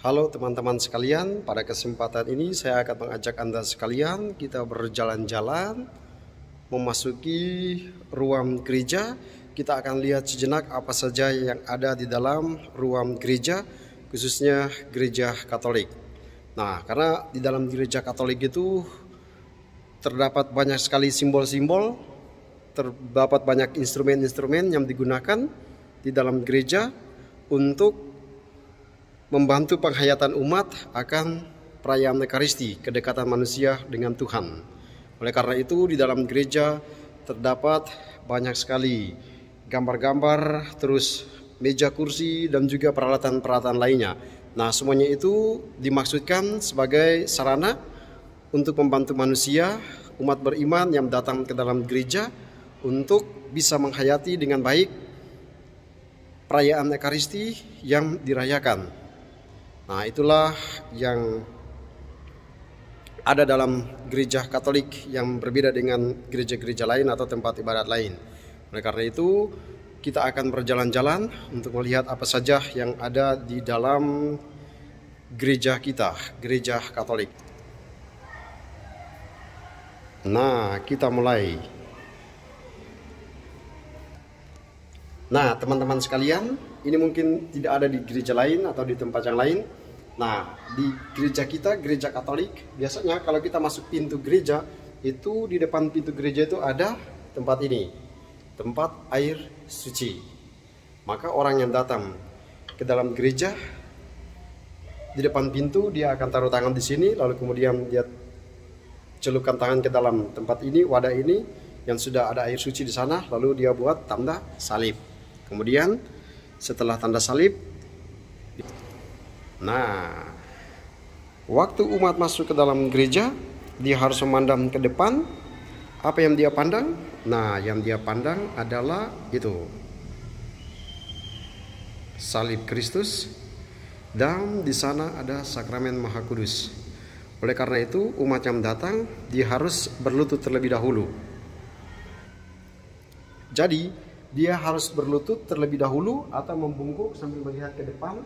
Halo teman-teman sekalian, pada kesempatan ini saya akan mengajak Anda sekalian kita berjalan-jalan memasuki ruang gereja. Kita akan lihat sejenak apa saja yang ada di dalam ruang gereja, khususnya gereja Katolik. Nah, karena di dalam gereja Katolik itu terdapat banyak sekali simbol-simbol, terdapat banyak instrumen-instrumen yang digunakan di dalam gereja untuk membantu penghayatan umat akan perayaan Ekaristi, kedekatan manusia dengan Tuhan. Oleh karena itu di dalam gereja terdapat banyak sekali gambar-gambar, terus meja kursi dan juga peralatan-peralatan lainnya. Nah, semuanya itu dimaksudkan sebagai sarana untuk membantu manusia, umat beriman yang datang ke dalam gereja untuk bisa menghayati dengan baik perayaan Ekaristi yang dirayakan. Nah, itulah yang ada dalam gereja Katolik yang berbeda dengan gereja-gereja lain atau tempat ibadat lain. Oleh karena itu, kita akan berjalan-jalan untuk melihat apa saja yang ada di dalam gereja kita, gereja Katolik. Nah, kita mulai. Nah, teman-teman sekalian, ini mungkin tidak ada di gereja lain atau di tempat yang lain. Nah, di gereja kita, gereja Katolik, biasanya kalau kita masuk pintu gereja, itu di depan pintu gereja itu ada tempat ini, tempat air suci. Maka orang yang datang ke dalam gereja, di depan pintu dia akan taruh tangan di sini, lalu kemudian dia celupkan tangan ke dalam tempat ini, wadah ini yang sudah ada air suci di sana, lalu dia buat tanda salib. Kemudian setelah tanda salib, nah, waktu umat masuk ke dalam gereja, dia harus memandang ke depan. Apa yang dia pandang? Nah, yang dia pandang adalah itu, salib Kristus, dan di sana ada sakramen Maha Kudus. Oleh karena itu, umat yang datang dia harus berlutut terlebih dahulu. Jadi dia harus berlutut terlebih dahulu atau membungkuk sambil melihat ke depan,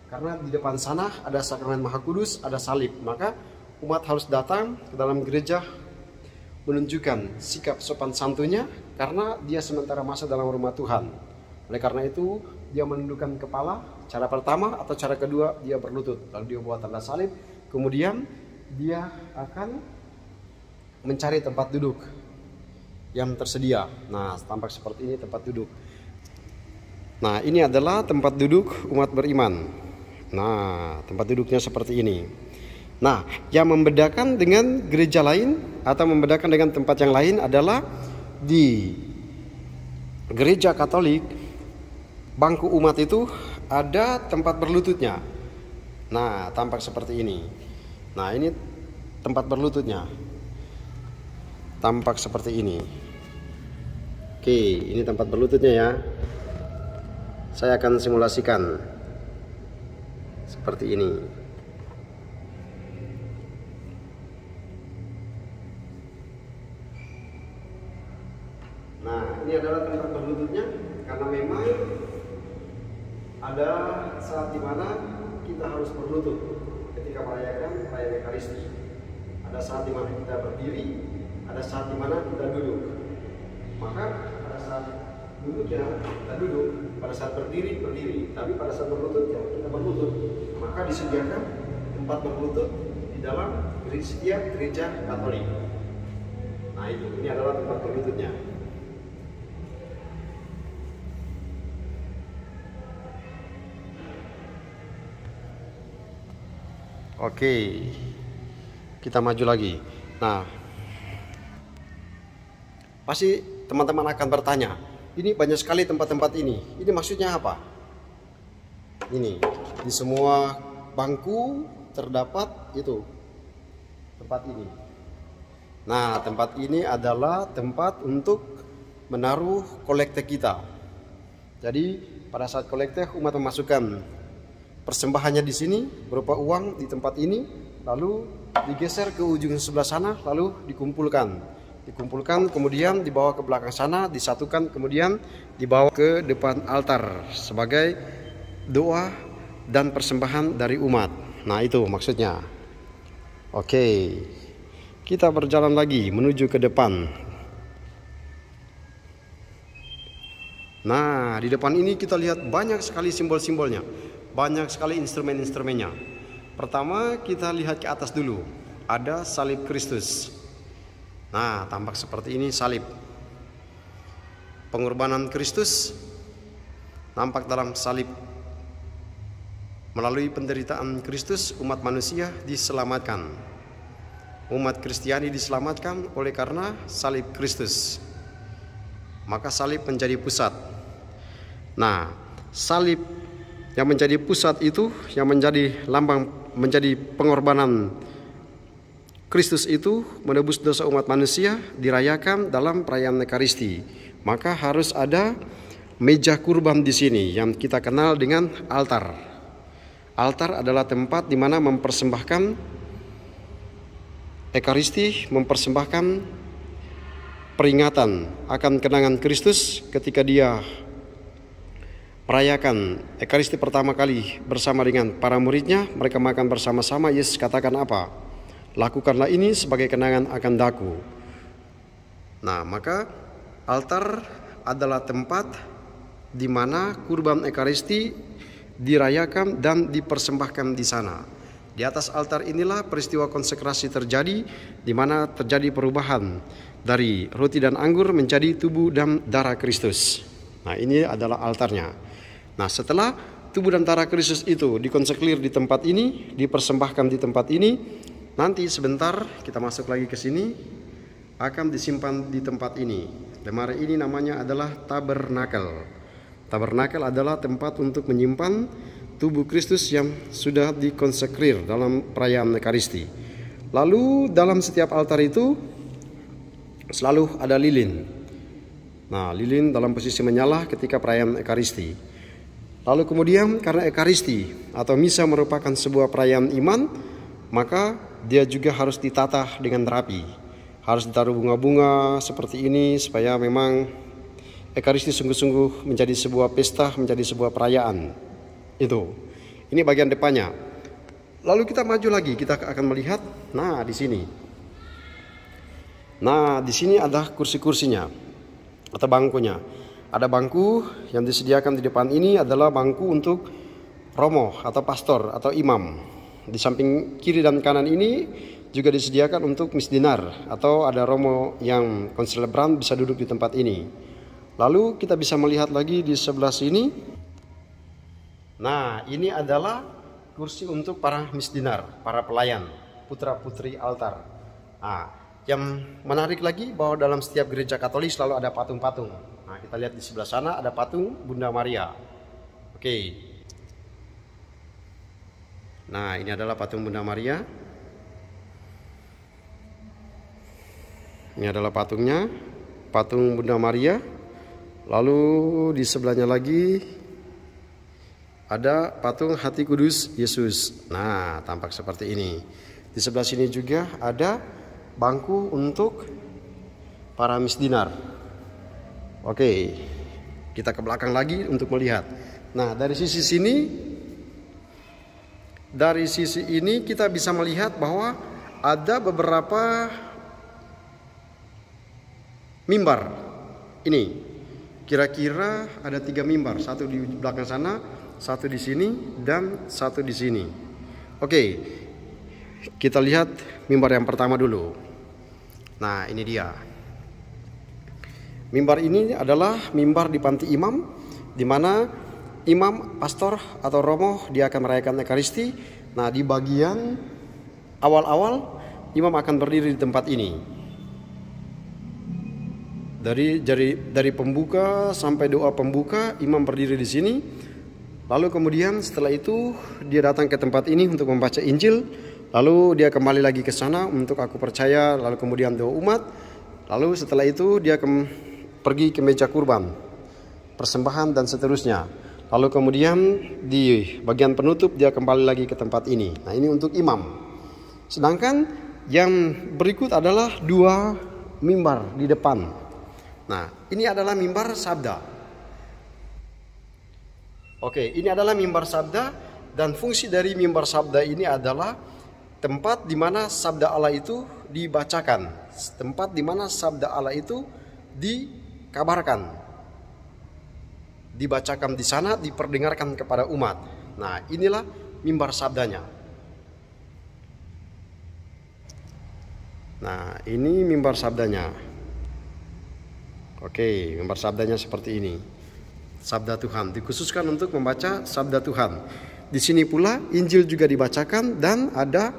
karena di depan sana ada sakramen Maha Kudus, ada salib. Maka umat harus datang ke dalam gereja menunjukkan sikap sopan santunnya, karena dia sementara masa dalam rumah Tuhan. Oleh karena itu dia menundukkan kepala, cara pertama, atau cara kedua dia berlutut, lalu dia buat tanda salib. Kemudian dia akan mencari tempat duduk yang tersedia. Nah, tampak seperti ini tempat duduk. Nah, ini adalah tempat duduk umat beriman. Nah, tempat duduknya seperti ini. Nah, yang membedakan dengan gereja lain atau membedakan dengan tempat yang lain adalah di gereja Katolik, bangku umat itu ada tempat berlututnya. Nah, tampak seperti ini. Nah, ini tempat berlututnya. Tampak seperti ini. Oke, ini tempat berlututnya ya. Saya akan simulasikan seperti ini. Nah, ini adalah tempat berlututnya, karena memang ada saat dimana kita harus berlutut ketika merayakan perayaan Ekaristi. Ada saat dimana kita berdiri, ada saat dimana kita duduk. Maka pada saat duduk ya kita duduk, pada saat berdiri, tapi pada saat berlutut ya kita berlutut. Maka disediakan tempat berlutut di dalam setiap gereja Katolik. Nah, ini adalah tempat berlututnya. Oke, kita maju lagi. Nah, pasti teman-teman akan bertanya, ini banyak sekali tempat-tempat ini maksudnya apa? Ini, di semua bangku terdapat itu, tempat ini. Nah, tempat ini adalah tempat untuk menaruh kolekte kita. Jadi, pada saat kolekte umat memasukkan persembahannya di sini berupa uang di tempat ini, lalu digeser ke ujung sebelah sana, lalu dikumpulkan, kemudian dibawa ke belakang sana, disatukan, kemudian dibawa ke depan altar sebagai doa dan persembahan dari umat. Nah, itu maksudnya. Oke, kita berjalan lagi menuju ke depan. Nah, di depan ini kita lihat banyak sekali simbol-simbolnya, banyak sekali instrumen-instrumennya. Pertama, kita lihat ke atas dulu. Ada salib Kristus. Nah, tampak seperti ini salib. Pengorbanan Kristus nampak dalam salib. Melalui penderitaan Kristus, umat manusia diselamatkan. Umat Kristiani diselamatkan oleh karena salib Kristus. Maka salib menjadi pusat. Nah, salib yang menjadi pusat itu, yang menjadi lambang, menjadi pengorbanan Kristus itu menebus dosa umat manusia, dirayakan dalam perayaan Ekaristi. Maka harus ada meja kurban di sini yang kita kenal dengan altar. Altar adalah tempat di mana mempersembahkan Ekaristi, mempersembahkan peringatan akan kenangan Kristus ketika dia merayakan Ekaristi pertama kali bersama dengan para muridnya. Mereka makan bersama-sama. Yesus katakan apa? Lakukanlah ini sebagai kenangan akan daku. Nah, maka altar adalah tempat di mana kurban Ekaristi dirayakan dan dipersembahkan di sana. Di atas altar inilah peristiwa konsekrasi terjadi, di mana terjadi perubahan dari roti dan anggur menjadi tubuh dan darah Kristus. Nah, ini adalah altarnya. Nah, setelah tubuh dan darah Kristus itu dikonseklir di tempat ini, dipersembahkan di tempat ini, nanti sebentar kita masuk lagi ke sini, akan disimpan di tempat ini. Lemari ini namanya adalah tabernakel. Tabernakel adalah tempat untuk menyimpan tubuh Kristus yang sudah dikonsekrir dalam perayaan Ekaristi. Lalu dalam setiap altar itu selalu ada lilin. Nah, lilin dalam posisi menyala ketika perayaan Ekaristi. Lalu kemudian karena Ekaristi atau misa merupakan sebuah perayaan iman, maka dia juga harus ditata dengan rapi. Harus ditaruh bunga-bunga seperti ini supaya memang Ekaristi sungguh-sungguh menjadi sebuah pesta, menjadi sebuah perayaan. Itu. Ini bagian depannya. Lalu kita maju lagi, kita akan melihat, nah di sini. Nah, di sini ada kursi-kursinya atau bangkunya. Ada bangku yang disediakan di depan ini adalah bangku untuk romo atau pastor atau imam. Di samping kiri dan kanan ini juga disediakan untuk misdinar atau ada romo yang konselebran bisa duduk di tempat ini. Lalu kita bisa melihat lagi di sebelah sini. Nah, ini adalah kursi untuk para misdinar, para pelayan, putra-putri altar. Nah, yang menarik lagi bahwa dalam setiap gereja Katolik selalu ada patung-patung. Nah, kita lihat di sebelah sana ada patung Bunda Maria. Oke. Nah, ini adalah patung Bunda Maria. Ini adalah patungnya, patung Bunda Maria. Lalu di sebelahnya lagi ada patung Hati Kudus Yesus. Nah, tampak seperti ini. Di sebelah sini juga ada bangku untuk para misdinar. Oke, kita ke belakang lagi untuk melihat. Nah, dari sisi ini kita bisa melihat bahwa ada beberapa mimbar. Ini kira-kira ada 3 mimbar, satu di belakang sana, satu di sini, dan satu di sini. Oke, kita lihat mimbar yang pertama dulu. Nah, ini dia. Mimbar ini adalah mimbar di panti imam, di mana imam, pastor atau romo dia akan merayakan Ekaristi. Nah, di bagian awal-awal imam akan berdiri di tempat ini. Dari pembuka sampai doa pembuka, imam berdiri di sini. Lalu kemudian setelah itu dia datang ke tempat ini untuk membaca Injil. Lalu dia kembali lagi ke sana untuk aku percaya. Lalu kemudian doa umat. Lalu setelah itu dia pergi ke meja kurban, persembahan dan seterusnya. Lalu kemudian di bagian penutup dia kembali lagi ke tempat ini. Nah, ini untuk imam. Sedangkan yang berikut adalah 2 mimbar di depan. Nah, ini adalah mimbar sabda. Oke, ini adalah mimbar sabda Dan fungsi dari mimbar sabda ini adalah tempat di mana sabda Allah itu dibacakan, tempat di mana sabda Allah itu dikabarkan, dibacakan di sana, diperdengarkan kepada umat. Nah, inilah mimbar sabdanya. Nah, ini mimbar sabdanya. Oke, mimbar sabdanya seperti ini. Sabda Tuhan dikhususkan untuk membaca sabda Tuhan. Di sini pula Injil juga dibacakan dan ada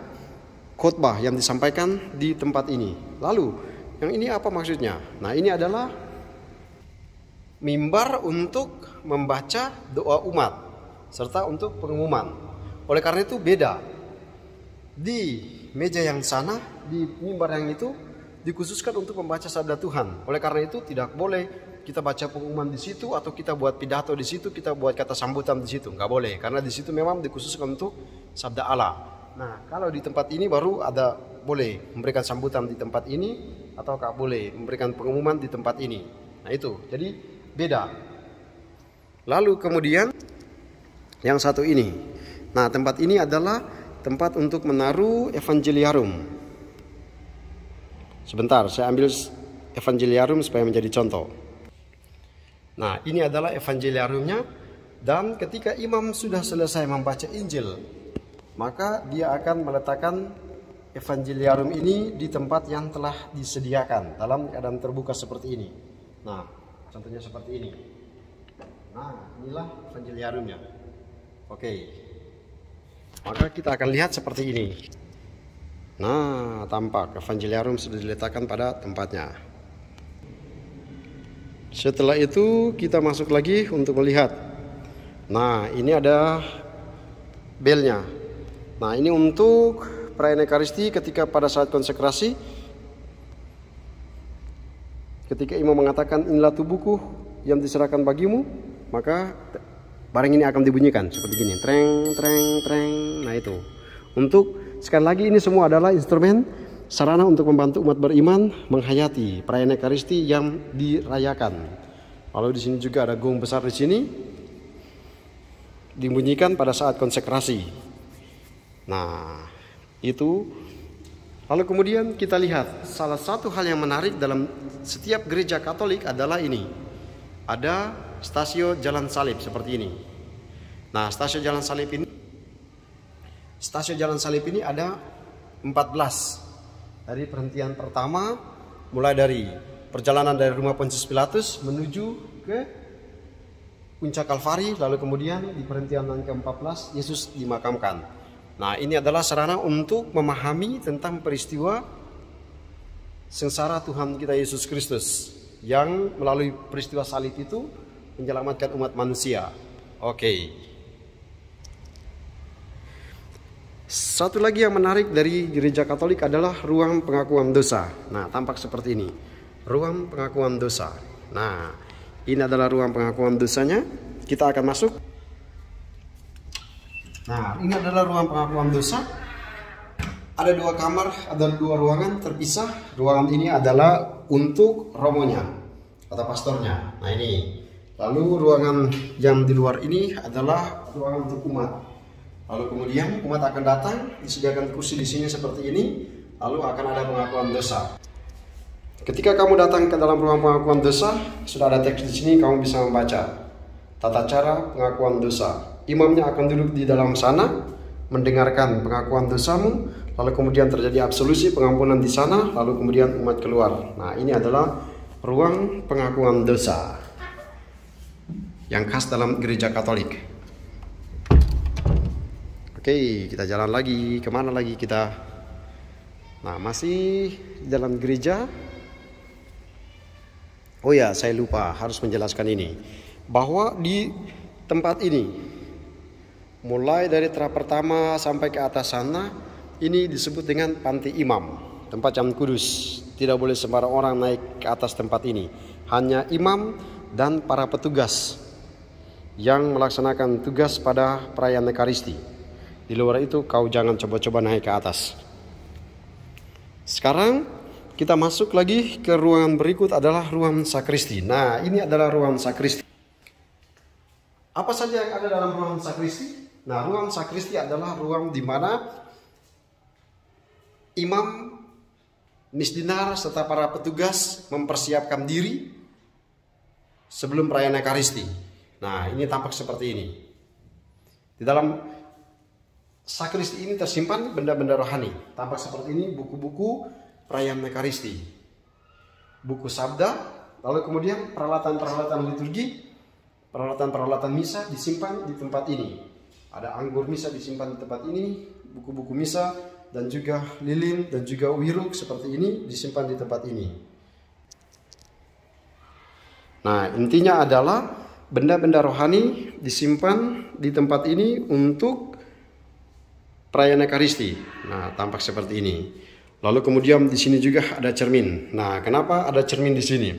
khotbah yang disampaikan di tempat ini. Lalu, yang ini apa maksudnya? Nah, ini adalah mimbar untuk membaca doa umat serta untuk pengumuman. Oleh karena itu beda. Di meja yang sana, di mimbar yang itu dikhususkan untuk membaca sabda Tuhan. Oleh karena itu tidak boleh kita baca pengumuman di situ atau kita buat pidato di situ, kita buat kata sambutan di situ. Nggak boleh, karena di situ memang dikhususkan untuk sabda Allah. Nah, kalau di tempat ini baru ada boleh memberikan sambutan di tempat ini atau nggak boleh memberikan pengumuman di tempat ini. Nah, itu jadi beda. Lalu kemudian yang satu ini. Nah, tempat ini adalah tempat untuk menaruh evangeliarum. Sebentar, saya ambil evangeliarum supaya menjadi contoh. Nah, ini adalah evangeliarumnya, dan ketika imam sudah selesai membaca Injil, maka dia akan meletakkan evangeliarum ini di tempat yang telah disediakan dalam keadaan terbuka seperti ini. Nah, contohnya seperti ini. Nah, inilah evangeliarumnya. Oke. Maka kita akan lihat seperti ini. Nah, tampak evangeliarum sudah diletakkan pada tempatnya. Setelah itu kita masuk lagi untuk melihat. Nah, ini ada belnya. Nah, ini untuk perayaan Ekaristi ketika pada saat konsekrasi. Ketika imam mengatakan inilah tubuhku yang diserahkan bagimu, maka barang ini akan dibunyikan seperti gini. Treng, treng, treng. Nah, itu. Untuk sekali lagi ini semua adalah instrumen sarana untuk membantu umat beriman menghayati perayaan Ekaristi yang dirayakan. Lalu di sini juga ada gong besar di sini dibunyikan pada saat konsekrasi. Nah, itu. Lalu kemudian kita lihat salah satu hal yang menarik dalam setiap gereja Katolik adalah ini. Ada stasiun Jalan Salib seperti ini. Nah, stasiun Jalan Salib ini ada 14. Dari perhentian pertama, mulai dari perjalanan dari rumah Pontius Pilatus menuju ke puncak Kalvari, lalu kemudian di perhentian yang ke-14 Yesus dimakamkan. Nah, ini adalah sarana untuk memahami tentang peristiwa sengsara Tuhan kita Yesus Kristus yang melalui peristiwa salib itu menyelamatkan umat manusia. Oke. Satu lagi yang menarik dari gereja Katolik adalah ruang pengakuan dosa. Nah, tampak seperti ini. Ruang pengakuan dosa. Nah, ini adalah ruang pengakuan dosanya. Kita akan masuk. Nah, ini adalah ruang pengakuan dosa. Ada 2 kamar, ada 2 ruangan terpisah. Ruangan ini adalah untuk romonya atau pastornya. Nah, ini. Lalu ruangan yang di luar ini adalah ruangan untuk umat. Lalu kemudian umat akan datang, disediakan kursi di sini seperti ini, lalu akan ada pengakuan dosa. Ketika kamu datang ke dalam ruang pengakuan dosa, sudah ada teks di sini, kamu bisa membaca tata cara pengakuan dosa. Imamnya akan duduk di dalam sana, mendengarkan pengakuan dosamu, lalu kemudian terjadi absolusi pengampunan di sana, lalu kemudian umat keluar. Nah, ini adalah ruang pengakuan dosa yang khas dalam gereja Katolik. Oke, kita jalan lagi. Kemana lagi kita? Nah, masih di dalam gereja. Oh ya, saya lupa harus menjelaskan ini. Bahwa di tempat ini, mulai dari trap pertama sampai ke atas sana, ini disebut dengan panti imam, tempat yang kudus. Tidak boleh sembarang orang naik ke atas tempat ini. Hanya imam dan para petugas yang melaksanakan tugas pada perayaan Ekaristi. Di luar itu kau jangan coba-coba naik ke atas. Sekarang kita masuk lagi ke ruangan berikut adalah ruang sakristi. Nah, ini adalah ruang sakristi. Apa saja yang ada dalam ruang sakristi? Nah, ruang sakristi adalah ruang di mana imam, misdinar, serta para petugas mempersiapkan diri sebelum perayaan Ekaristi. Nah, ini tampak seperti ini. Di dalam sakristi ini tersimpan benda-benda rohani. Tampak seperti ini, buku-buku perayaan Ekaristi, buku sabda, lalu kemudian peralatan-peralatan liturgi, peralatan-peralatan misa disimpan di tempat ini. Ada anggur misa disimpan di tempat ini, buku-buku misa, dan juga lilin dan juga wiruk seperti ini disimpan di tempat ini. Nah, intinya adalah benda-benda rohani disimpan di tempat ini untuk perayaan Ekaristi. Nah, tampak seperti ini. Lalu kemudian di sini juga ada cermin. Nah, kenapa ada cermin di sini?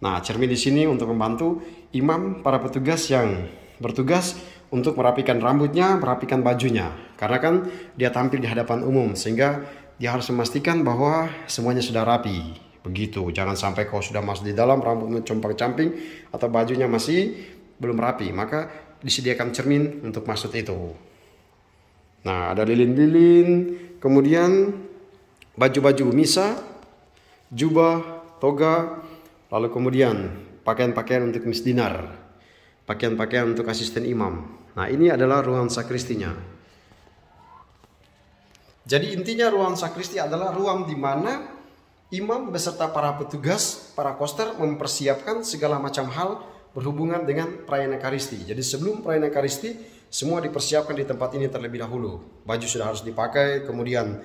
Nah, cermin di sini untuk membantu imam, para petugas yang bertugas untuk merapikan rambutnya, merapikan bajunya. Karena kan dia tampil di hadapan umum, sehingga dia harus memastikan bahwa semuanya sudah rapi. Begitu, jangan sampai kau sudah masuk di dalam, rambutmu compang-camping atau bajunya masih belum rapi. Maka disediakan cermin untuk maksud itu. Nah, ada lilin-lilin, kemudian baju-baju misa, jubah, toga, lalu kemudian pakaian-pakaian untuk misdinar, pakaian-pakaian untuk asisten imam. Nah, ini adalah ruang sakristinya. Jadi intinya ruang sakristi adalah ruang di mana imam beserta para petugas, para koster mempersiapkan segala macam hal berhubungan dengan perayaan Ekaristi. Jadi sebelum perayaan Ekaristi, semua dipersiapkan di tempat ini terlebih dahulu. Baju sudah harus dipakai, kemudian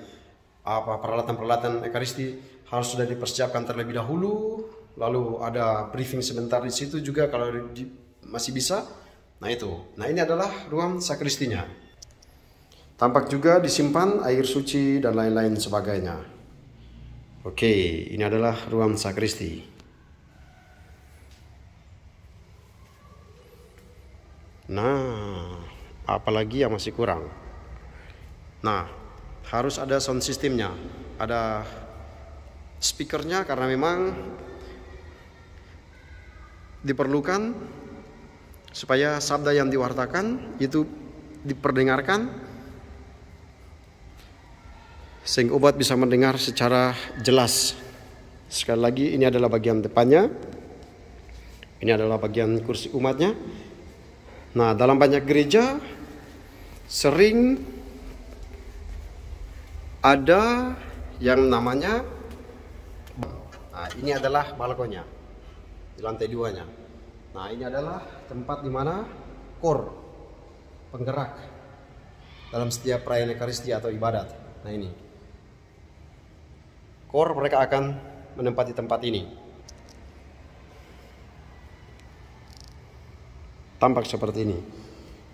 peralatan-peralatan Ekaristi harus sudah dipersiapkan terlebih dahulu. Lalu ada briefing sebentar di situ juga kalau masih bisa. Nah itu. Nah, ini adalah ruang sakristinya. Tampak juga disimpan air suci dan lain-lain sebagainya. Oke, ini adalah ruang sakristi. Nah, apalagi yang masih kurang? Nah, harus ada sound systemnya, ada speakernya, karena memang diperlukan supaya sabda yang diwartakan itu diperdengarkan sehingga umat bisa mendengar secara jelas. Sekali lagi, ini adalah bagian depannya, ini adalah bagian kursi umatnya. Nah, dalam banyak gereja sering ada yang namanya, nah ini adalah balkonnya di lantai 2-nya. Nah, ini adalah tempat di mana kor, penggerak dalam setiap perayaan Ekaristi atau ibadat. Nah, ini kor, mereka akan menempati tempat ini. Tampak seperti ini.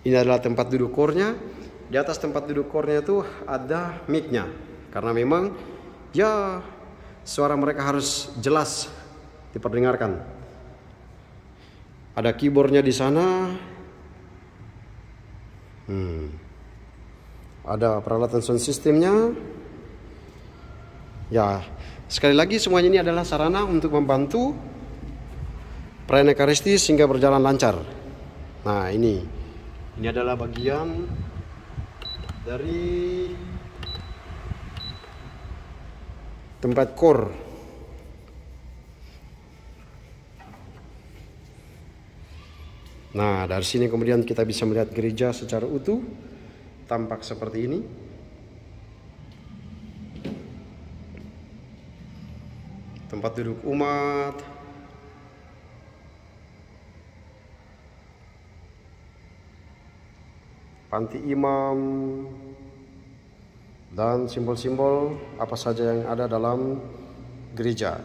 Ini adalah tempat duduk kornya. Di atas tempat duduk kornya itu ada mic-nya, karena memang ya suara mereka harus jelas diperdengarkan. Ada keyboardnya di sana. Ada peralatan sound systemnya. Ya, sekali lagi semuanya ini adalah sarana untuk membantu perayaan Ekaristi sehingga berjalan lancar. Nah, ini adalah bagian dari tempat kor. Nah, dari sini kemudian kita bisa melihat gereja secara utuh, tampak seperti ini. Tempat duduk umat, panti imam, dan simbol-simbol apa saja yang ada dalam gereja.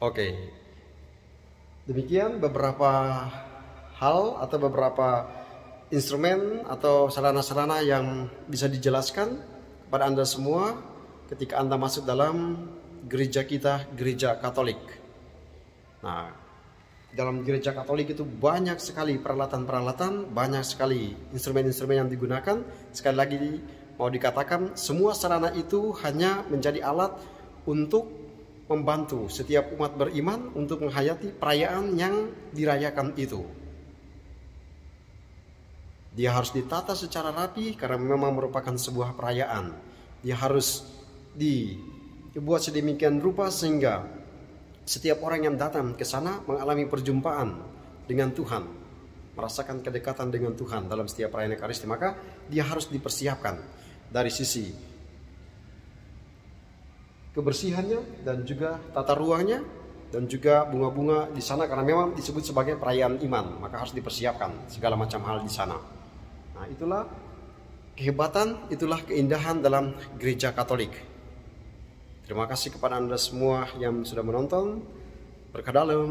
Oke, demikian beberapa hal atau beberapa instrumen atau sarana-sarana yang bisa dijelaskan kepada Anda semua ketika Anda masuk dalam gereja kita, gereja Katolik. Nah, dalam gereja Katolik itu banyak sekali peralatan-peralatan, banyak sekali instrumen-instrumen yang digunakan. Sekali lagi mau dikatakan, semua sarana itu hanya menjadi alat untuk membantu setiap umat beriman untuk menghayati perayaan yang dirayakan itu. Dia harus ditata secara rapi karena memang merupakan sebuah perayaan. Dia harus dibuat sedemikian rupa sehingga setiap orang yang datang ke sana mengalami perjumpaan dengan Tuhan, merasakan kedekatan dengan Tuhan dalam setiap perayaan Ekaristi. Maka dia harus dipersiapkan dari sisi kebersihannya dan juga tata ruangnya dan juga bunga-bunga di sana karena memang disebut sebagai perayaan iman, maka harus dipersiapkan segala macam hal di sana. Nah, itulah kehebatan, itulah keindahan dalam gereja Katolik. Terima kasih kepada Anda semua yang sudah menonton. Berkah dalam.